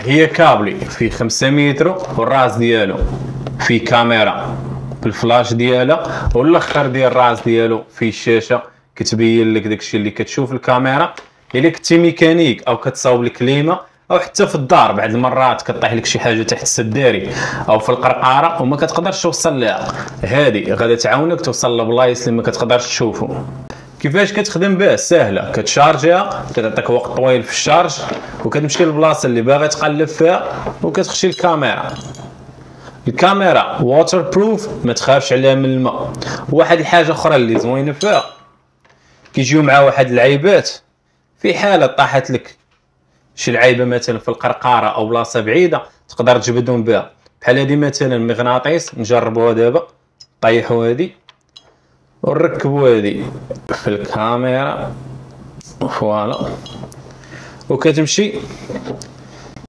هي كابلي في 5 متر والراس ديالو في كاميرا بالفلاش ديالها، والاخر ديال الراس ديالو في الشاشه كتبين لك داكشي اللي كتشوف الكاميرا. الا كنتي ميكانيك او كتصاوب الكليمه او حتى في الدار بعض المرات كطيح لك شي حاجه تحت السداري او في القرقاره وما كتقدرش توصل لها، هذه غادا تعاونك توصل لبلايص اللي ما كتقدرش تشوفو. كيفاش كتخدم به؟ سهله، كتشارجيها كتعطيك وقت طويل في الشارج وكتمشي للبلاصه اللي باغي تقلب فيها وكتخشي الكاميرا. الكاميرا ووتر بروف، ما تخافش عليها من الماء. واحد الحاجه اخرى اللي زوينه فيها كيجيو مع واحد العيبات في حاله طاحت لك شي لعيبه مثلا في القرقاره او بلاصه بعيده تقدر تجبدهم بها، بحال هادي مثلا مغناطيس. نجربوها دابا، طيحوا هادي ونركبوا هادي في الكاميرا فوالا وكتمشي